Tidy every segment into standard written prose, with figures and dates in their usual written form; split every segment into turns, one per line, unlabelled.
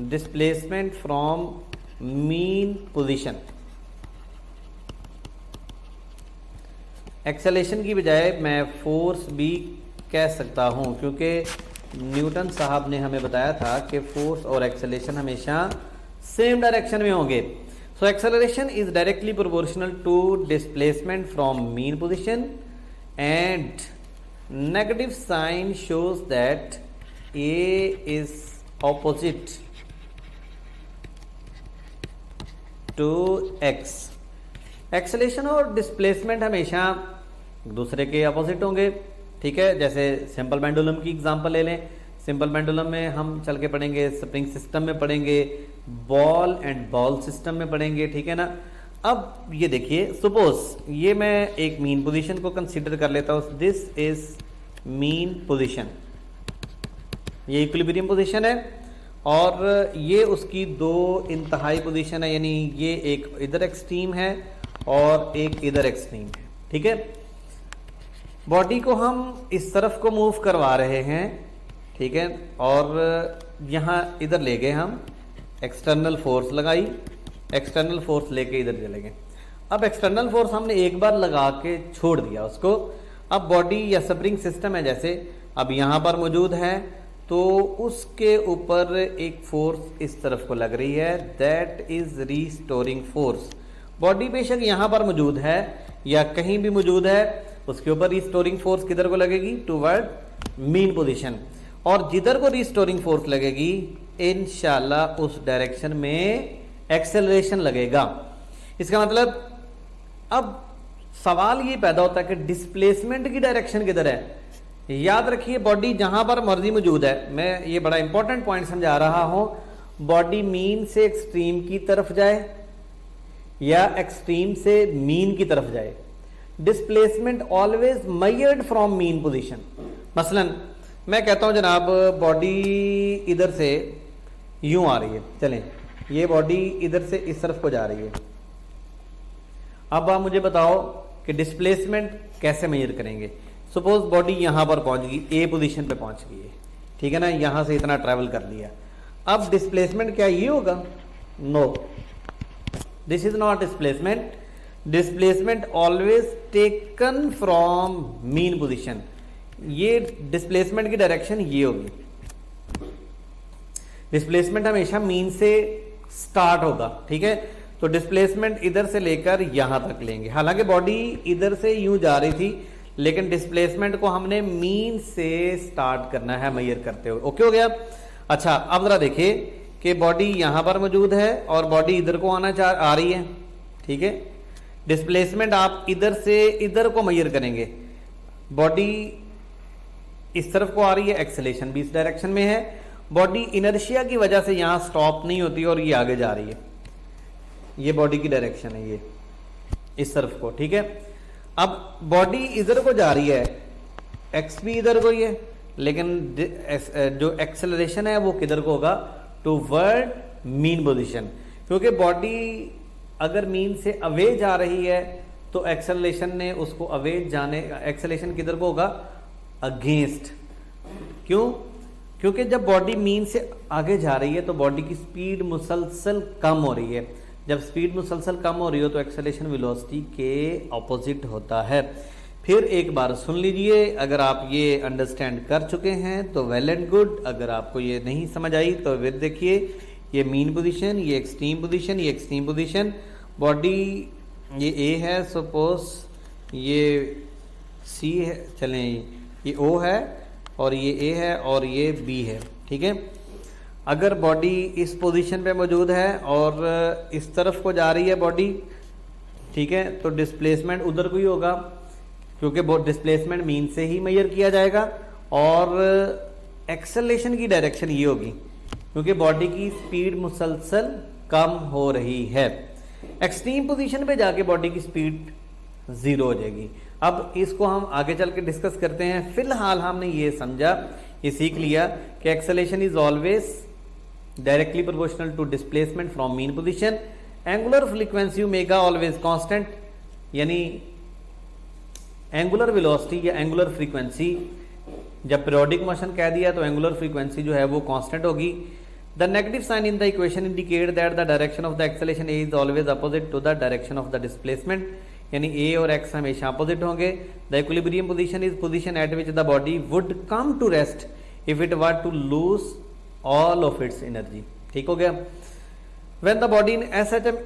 Displacement from mean position. Acceleration की बजाय मैं फोर्स भी कह सकता हूं, क्योंकि न्यूटन साहब ने हमें बताया था कि फोर्स और एक्सेलेरेशन हमेशा सेम डायरेक्शन में होंगे। So acceleration is directly proportional to displacement from mean position and negative sign shows that A is opposite to X. Acceleration और डिस्प्लेसमेंट हमेशा दूसरे के अपोजिट होंगे, ठीक है। जैसे सिंपल पेंडुलम की एग्जांपल ले लें। सिंपल पेंडुलम में हम चल के पढ़ेंगे, स्प्रिंग सिस्टम में पढ़ेंगे, बॉल एंड बॉल सिस्टम में पढ़ेंगे, ठीक है ना। अब ये देखिए, सपोज ये मैं एक मीन पोजीशन को कंसीडर कर लेता हूँ। दिस इज मीन पोजीशन, ये इक्विलिब्रियम पोजीशन है और ये उसकी दो इंतहाई पोजीशन है, यानी ये एक इधर एक्सट्रीम है और एक इधर एक्सट्रीम है, ठीक है। बॉडी को हम इस तरफ को मूव करवा रहे हैं, ठीक है, और यहाँ इधर ले गए हम, एक्सटर्नल फोर्स लगाई, एक्सटर्नल फोर्स लेके इधर चले गए। अब एक्सटर्नल फोर्स हमने एक बार लगा के छोड़ दिया उसको। अब बॉडी या स्प्रिंग सिस्टम है जैसे, अब यहाँ पर मौजूद है तो उसके ऊपर एक फोर्स इस तरफ को लग रही है, that is restoring force. Body बेशक यहाँ पर मौजूद है या कहीं भी मौजूद है, उसके ऊपर रिस्टोरिंग फोर्स किधर को लगेगी, टुवर्ड मीन पोजीशन। और जिधर को रिस्टोरिंग फोर्स लगेगी इंशाल्लाह उस डायरेक्शन में एक्सेलरेशन लगेगा। इसका मतलब अब सवाल ये पैदा होता है कि डिस्प्लेसमेंट की डायरेक्शन किधर है। याद रखिए, बॉडी जहां पर मर्जी मौजूद है, मैं ये बड़ा इंपॉर्टेंट पॉइंट समझा रहा हूं, बॉडी मीन से एक्सट्रीम की तरफ जाए या एक्सट्रीम से मीन की तरफ जाए, displacement always measured from mean position. मसलन मैं कहता हूं जनाब बॉडी इधर से यूं आ रही है, चलें ये बॉडी इधर से इस तरफ को जा रही है। अब आप मुझे बताओ कि डिस्प्लेसमेंट कैसे मेजर करेंगे। सपोज बॉडी यहां पर पहुंच गई, ए पोजीशन पे पहुंच गई है, ठीक है ना, यहां से इतना ट्रैवल कर लिया। अब डिस्प्लेसमेंट क्या ये होगा, no, this is not displacement. Displacement always taken from mean position. ये डिस्प्लेसमेंट की डायरेक्शन ये होगी, डिस्प्लेसमेंट हमेशा मीन से स्टार्ट होगा, ठीक है। तो डिस्प्लेसमेंट इधर से लेकर यहां तक लेंगे। हालांकि बॉडी इधर से यूं जा रही थी, लेकिन डिस्प्लेसमेंट को हमने मीन से स्टार्ट करना है मेजर करते हुए। ओके हो गया। अच्छा, अब जरा देखिए कि बॉडी यहां पर मौजूद है और बॉडी इधर को आ रही है, ठीक है। डिस्प्लेसमेंट आप इधर से इधर को मेजर करेंगे, बॉडी इस तरफ को आ रही है, एक्सेलेरेशन भी इस डायरेक्शन में है। बॉडी इनर्शिया की वजह से यहां स्टॉप नहीं होती और ये आगे जा रही है, ये बॉडी की डायरेक्शन है, ये इस तरफ को, ठीक है। अब बॉडी इधर को जा रही है, एक्स भी इधर को ही है, लेकिन जो एक्सेलरेशन है वो किधर को होगा, टुवर्ड मीन पोजीशन। क्योंकि बॉडी अगर मीन से अवे जा रही है तो एक्सेलरेशन ने उसको अवे जाने, एक्सेलरेशन किधर को होगा, अगेंस्ट। क्यों? क्योंकि जब बॉडी मीन से आगे जा रही है तो बॉडी की स्पीड मुसलसल कम हो रही है। जब स्पीड मुसलसल कम हो रही हो तो एक्सेलरेशन वेलोसिटी के ऑपोजिट होता है। फिर एक बार सुन लीजिए, अगर आप ये अंडरस्टैंड कर चुके हैं तो वेल एंड गुड। अगर आपको ये नहीं समझ आई तो फिर देखिए, ये मीन पोजीशन, ये एक्सट्रीम पोजीशन, ये एक्सट्रीम पोजीशन, बॉडी ये ए है, सपोज ये सी है, चलें ये ओ है और ये ए है और ये बी है, ठीक है। अगर बॉडी इस पोजीशन पे मौजूद है और इस तरफ को जा रही है बॉडी, ठीक है, तो डिस्प्लेसमेंट उधर को ही होगा, क्योंकि डिस्प्लेसमेंट मीन से ही मेजर किया जाएगा। और एक्सेलरेशन की डायरेक्शन ये होगी, क्योंकि बॉडी की स्पीड मुसलसल कम हो रही है। एक्सट्रीम पोजीशन पे जाके बॉडी की स्पीड जीरो हो जाएगी। अब इसको हम आगे चल के डिस्कस करते हैं। फिलहाल हमने ये समझा, ये सीख लिया कि acceleration is always directly proportional to displacement from mean position. Angular frequency omega always constant, यानी एंगुलर वेलोसिटी या एंगुलर फ्रीक्वेंसी, जब पीरियोडिक मोशन कह दिया तो एंगुलर फ्रीक्वेंसी जो है वो कांस्टेंट होगी। The negative sign in the equation indicate that the direction of the acceleration A is always opposite to the direction of the displacement, यानी ए और एक्स हमेशा अपोजिट होंगे। The equilibrium position is position at which the body would come to rest if it were to lose all of its energy. ठीक हो गया। When the body in SHM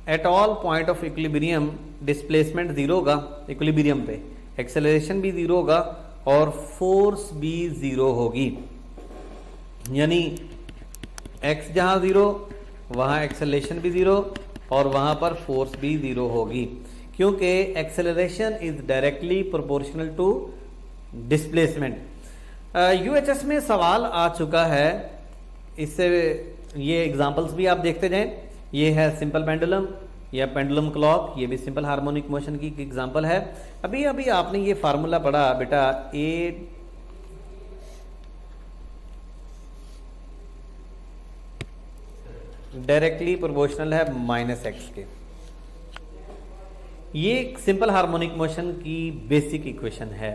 at all point of equilibrium, displacement zero होगा equilibrium पे, acceleration भी zero होगा और force भी zero होगी, यानी एक्स जहां जीरो वहां एक्सेलरेशन भी जीरो और वहां पर फोर्स भी जीरो होगी, क्योंकि acceleration is directly proportional to displacement. UHS में सवाल आ चुका है, इससे ये एग्जांपल्स भी आप देखते जाएं। ये है सिंपल पेंडुलम या पेंडुलम क्लॉक, ये भी सिंपल हार्मोनिक मोशन की एग्जांपल है। अभी अभी आपने ये फार्मूला पढ़ा बेटा, ए डायरेक्टली प्रोपोर्शनल है माइनस एक्स के। ये सिंपल हार्मोनिक मोशन की बेसिक इक्वेशन है।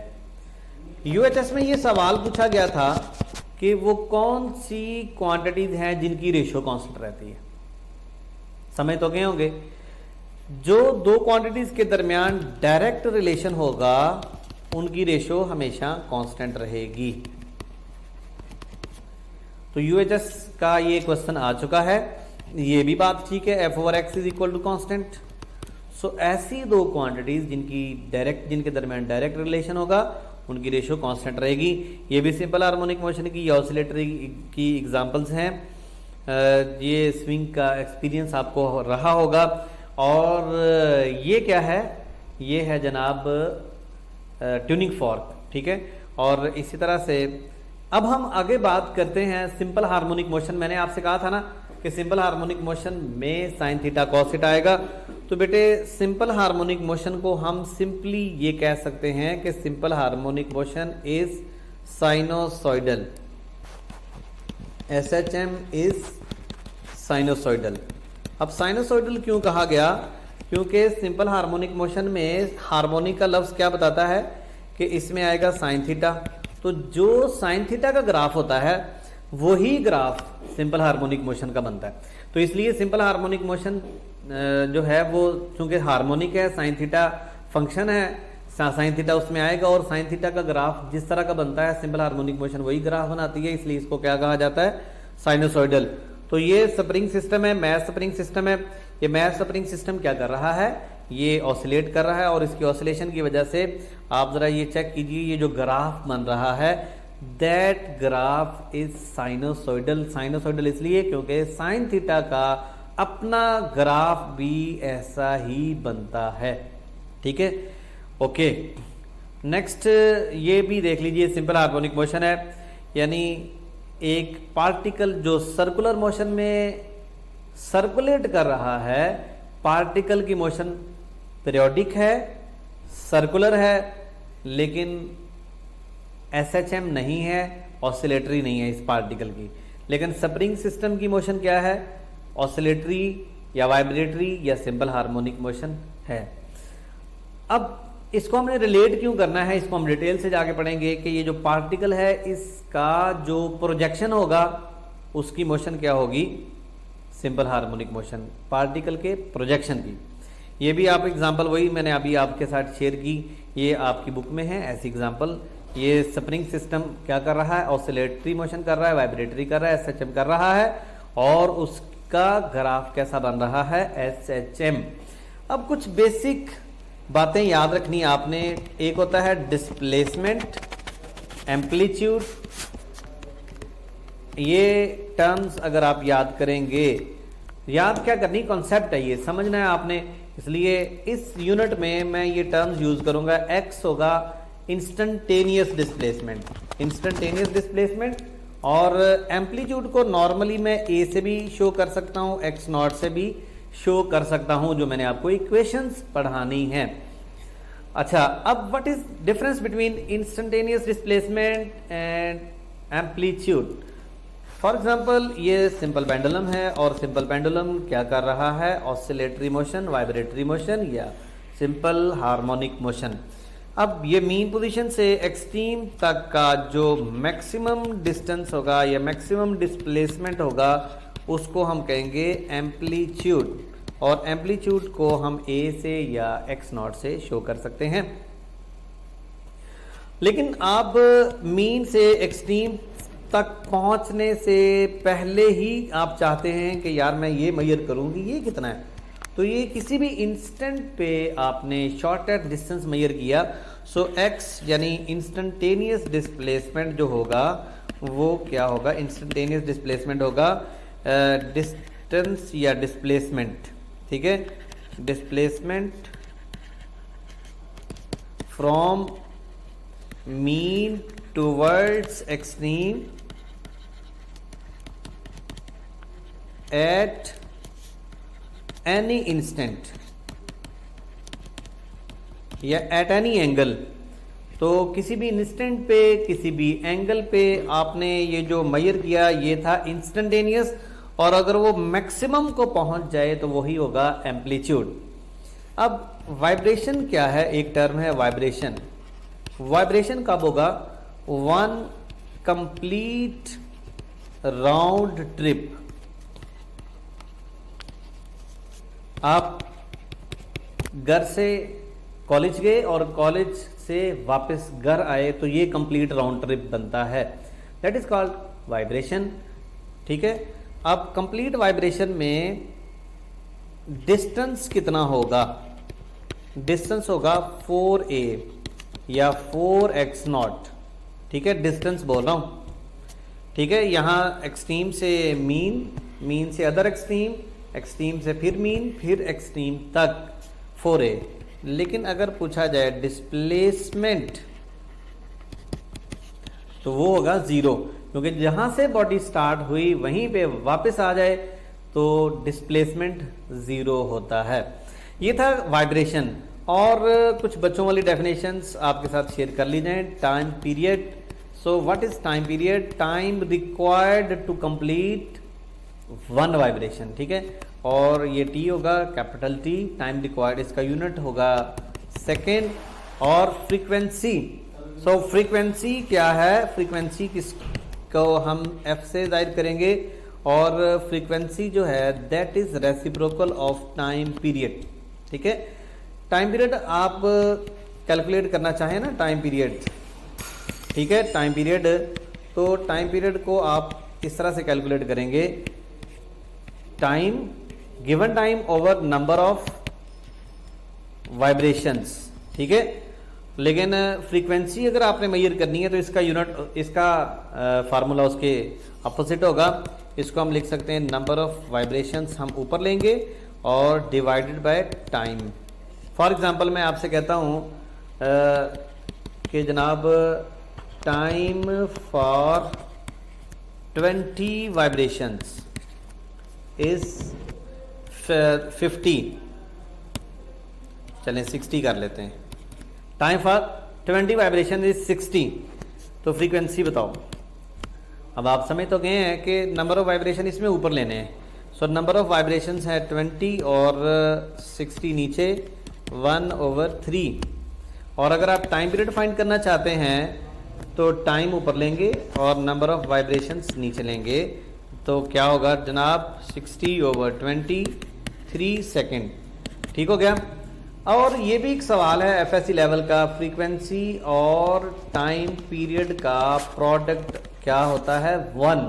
यूएचएस में ये सवाल पूछा गया था कि वो कौन सी क्वांटिटीज हैं जिनकी रेशियो कांस्टेंट रहती है। समझ तो गए होंगे, जो दो क्वांटिटीज के दरमियान डायरेक्ट रिलेशन होगा उनकी रेशियो हमेशा कांस्टेंट रहेगी। तो यूएचएस का ये क्वेश्चन आ चुका है, ये भी बात ठीक है, f over x is equal to constant. So ऐसी दो क्वांटिटीज जिनके दरमियान डायरेक्ट रिलेशन होगा उनकी रेशियो कांस्टेंट रहेगी। ये भी सिंपल हार्मोनिक मोशन की या ऑसिलेटरी की एग्जांपल्स हैं। ये स्विंग का एक्सपीरियंस आपको रहा होगा। और ये क्या है, ये है जनाब ट्यूनिंग फॉर्क, ठीक है। और इसी तरह से अब हम आगे बात करते हैं सिंपल हार्मोनिक मोशन। मैंने आपसे कहा था ना कि सिंपल हार्मोनिक मोशन में साइन थीटा कॉस थीटा आएगा। तो बेटे सिंपल हार्मोनिक मोशन को हम सिंपली ये कह सकते हैं कि simple harmonic motion is sinusoidal, SHM is sinusoidal. अब साइनोसॉइडल क्यों कहा गया, क्योंकि सिंपल हार्मोनिक मोशन में हार्मोनिक का लफ्ज क्या बताता है कि इसमें आएगा साइन थीटा। तो जो साइन थीटा का ग्राफ होता है वही ग्राफ सिंपल हार्मोनिक मोशन का बनता है। तो इसलिए सिंपल हार्मोनिक मोशन जो है वो चूंकि हार्मोनिक है, साइन थीटा फंक्शन है, साइन थीटा उसमें आएगा और साइन थीटा का ग्राफ जिस तरह का बनता है सिंपल हार्मोनिक मोशन वही ग्राफ बनाती है, इसलिए इसको क्या कहा जाता है, साइनोसॉइडल। तो ये स्प्रिंग सिस्टम है, मैथ स्प्रिंग सिस्टम है। ये मैथ स्प्रिंग सिस्टम क्या कर रहा है, ये ऑसिलेट कर रहा है और इसकी ऑसिलेशन की वजह से आप जरा ये चेक कीजिए, ये जो ग्राफ बन रहा है that graph is sinusoidal. Sinusoidal इसलिए क्योंकि साइन थीटा का अपना ग्राफ भी ऐसा ही बनता है, ठीक है। ओके, नेक्स्ट ये भी देख लीजिए, सिंपल हार्मोनिक मोशन है, यानी एक पार्टिकल जो सर्कुलर मोशन में सर्कुलेट कर रहा है, पार्टिकल की मोशन पीरियोडिक है, सर्कुलर है, लेकिन एसएचएम नहीं है, ऑसिलेटरी नहीं है इस पार्टिकल की। लेकिन स्प्रिंग सिस्टम की मोशन क्या है, ऑसिलेटरी या वाइब्रेटरी या सिंपल हार्मोनिक मोशन है। अब इसको हमने रिलेट क्यों करना है, इसको हम डिटेल से जाके पढ़ेंगे कि ये जो पार्टिकल है इसका जो प्रोजेक्शन होगा उसकी मोशन क्या होगी, सिंपल हार्मोनिक मोशन, पार्टिकल के प्रोजेक्शन की। ये भी आप एग्जांपल वही मैंने अभी आपके साथ शेयर की, ये आपकी बुक में है ऐसी एग्जांपल। ये स्प्रिंग सिस्टम क्या कर रहा है, ऑसिलेटरी मोशन कर रहा है, वाइब्रेटरी कर रहा है, एसएचएम कर रहा है और उसका ग्राफ कैसा बन रहा है, एसएचएम। अब कुछ बेसिक बातें याद रखनी आपने, एक होता है डिस्प्लेसमेंट, एम्पलीट्यूड। ये टर्म्स अगर आप याद करेंगे, याद क्या करनी, कॉन्सेप्ट है ये, समझना है आपने। इसलिए इस यूनिट में मैं ये टर्म्स यूज करूंगा। एक्स होगा इंस्टेंटेनियस डिस्प्लेसमेंट, इंस्टेंटेनियस डिस्प्लेसमेंट। और एम्पलीट्यूड को नॉर्मली मैं ए से भी शो कर सकता हूं, एक्स नॉट से भी शो कर सकता हूं, जो मैंने आपको इक्वेशंस पढ़ानी है। अच्छा, अब what is difference between instantaneous displacement and amplitude. For example ये सिंपल पेंडुलम है और सिंपल पेंडुलम क्या कर रहा है, ऑसिलेटरी मोशन, वाइब्रेटरी मोशन या सिंपल हार्मोनिक मोशन। अब ये मीन पोजीशन से एक्सट्रीम तक का जो मैक्सिमम डिस्टेंस होगा या मैक्सिमम डिस्प्लेसमेंट होगा उसको हम कहेंगे एम्पलीट्यूड, और एम्पलीट्यूड को हम ए से या एक्स नॉट से शो कर सकते हैं। लेकिन आप मीन से एक्सट्रीम तक पहुंचने से पहले ही आप चाहते हैं कि यार मैं ये मेजर करूंगी ये कितना है, तो ये किसी भी इंस्टेंट पे आपने शॉर्टेस्ट डिस्टेंस मेजर किया, सो एक्स यानी इंस्टेंटेनियस डिस्प्लेसमेंट जो होगा वो क्या होगा, इंस्टेंटेनियस डिस्प्लेसमेंट होगा डिस्टेंस या डिस्प्लेसमेंट, ठीक है, displacement from mean towards extreme at any instant या एट एनी एंगल। तो किसी भी इंस्टेंट पे किसी भी एंगल पे आपने ये जो मेजर किया ये था इंस्टेंटेनियस, और अगर वो मैक्सिमम को पहुंच जाए तो वही होगा एम्पलीट्यूड। अब वाइब्रेशन क्या है, एक टर्म है वाइब्रेशन। वाइब्रेशन कब होगा, वन कंप्लीट राउंड ट्रिप, आप घर से कॉलेज गए और कॉलेज से वापस घर आए तो ये कंप्लीट राउंड ट्रिप बनता है, दैट इज कॉल्ड वाइब्रेशन, ठीक है। अब कंप्लीट वाइब्रेशन में डिस्टेंस कितना होगा, डिस्टेंस होगा 4a या 4x नॉट, ठीक है, डिस्टेंस बोल रहा हूं, ठीक है। यहां एक्सट्रीम से मीन, मीन से अदर एक्सट्रीम, एक्सट्रीम से फिर मीन, फिर एक्सट्रीम तक 4a। लेकिन अगर पूछा जाए डिस्प्लेसमेंट तो वो होगा 0, क्योंकि जहां से बॉडी स्टार्ट हुई वहीं पे वापस आ जाए तो डिस्प्लेसमेंट 0 होता है। ये था वाइब्रेशन। और कुछ बच्चों वाली डेफिनेशंस आपके साथ शेयर कर ली जाए। Time period, so what is time period, time required to complete one vibration, ठीक है। और ये टी होगा कैपिटल टी, टाइम रिक्वायर्ड इसका यूनिट होगा सेकेंड। और फ्रीक्वेंसी, सो फ्रीक्वेंसी क्या है, फ्रीक्वेंसी किसको हम एफ से जाहिर करेंगे, और फ्रीक्वेंसी जो है that is reciprocal of time period, ठीक है। टाइम पीरियड आप कैलकुलेट करना चाहें ना, टाइम पीरियड, ठीक है, टाइम पीरियड, तो टाइम पीरियड को आप इस तरह से कैलकुलेट करेंगे, time given time over number of vibrations, ठीक है। लेकिन फ्रीक्वेंसी अगर आपने मेजर करनी है तो इसका यूनिट, इसका फार्मूला उसके अपोजिट होगा। इसको हम लिख सकते हैं नंबर ऑफ वाइब्रेशंस हम ऊपर लेंगे और divided by time. For example मैं आपसे कहता हूं कि जनाब टाइम फॉर 20 वाइब्रेशंस इज 50, चलें 60 कर लेते हैं। टाइम फॉर 20 वाइब्रेशन इज 60, तो फ्रीक्वेंसी बताओ। अब आप समझ तो गए हैं कि नंबर ऑफ वाइब्रेशन इसमें ऊपर लेने हैं। सो नंबर ऑफ वाइब्रेशन है 20 और 60 नीचे 1/3। और अगर आप टाइम पीरियड फाइंड करना चाहते हैं तो टाइम ऊपर लेंगे और नंबर ऑफ वाइब्रेशंस नीचे लेंगे, तो क्या होगा जनाब 60/20, 3 सेकेंड, ठीक हो गया। और ये भी एक सवाल है एफएससी लेवल का, फ्रीक्वेंसी और टाइम पीरियड का प्रोडक्ट क्या होता है, 1,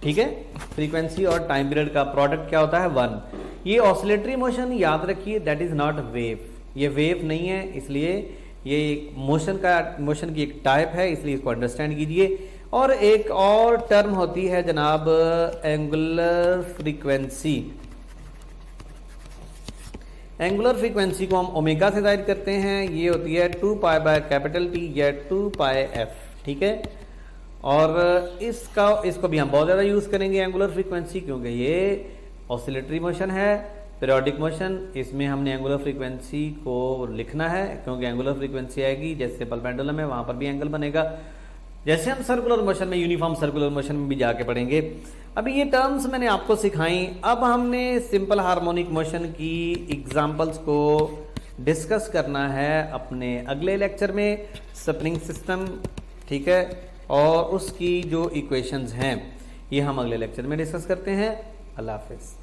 ठीक है। फ्रीक्वेंसी और टाइम पीरियड का प्रोडक्ट क्या होता है, 1। ये ऑसिलेटरी मोशन याद रखिए, दैट इज नॉट वेव, ये वेव नहीं है, इसलिए ये मोशन की एक टाइप है, इसलिए इसको अंडरस्टैंड कीजिए। और एक और टर्म होती है जनाब एंगुलर फ्रीक्वेंसी। एंगुलर फ्रीक्वेंसी को हम ओमेगा से जाहिर करते हैं, ये होती है 2π/T या 2πf, ठीक है। और इसको भी हम बहुत ज़्यादा यूज़ करेंगे एंगुलर फ्रीक्वेंसी, क्योंकि ये ऑसिलेटरी मोशन है, पीरियोडिक मोशन, इसमें हमने एंगुलर फ्रीक्वेंसी को लिखना है, क्योंकि एंगुलर फ्रीक्वेंसी आएगी जैसे सिंपल पेंडुलम है वहाँ पर भी एंगल बनेगा, जैसे हम सर्कुलर मोशन में, यूनिफॉर्म सर्कुलर मोशन में भी जाके पढ़ेंगे। अभी ये टर्म्स मैंने आपको सिखाई। अब हमने सिंपल हार्मोनिक मोशन की एग्जांपल्स को डिस्कस करना है अपने अगले लेक्चर में स्प्रिंग सिस्टम, ठीक है, और उसकी जो इक्वेशंस हैं ये हम अगले लेक्चर में डिस्कस करते हैं। अल्लाह हाफिज़।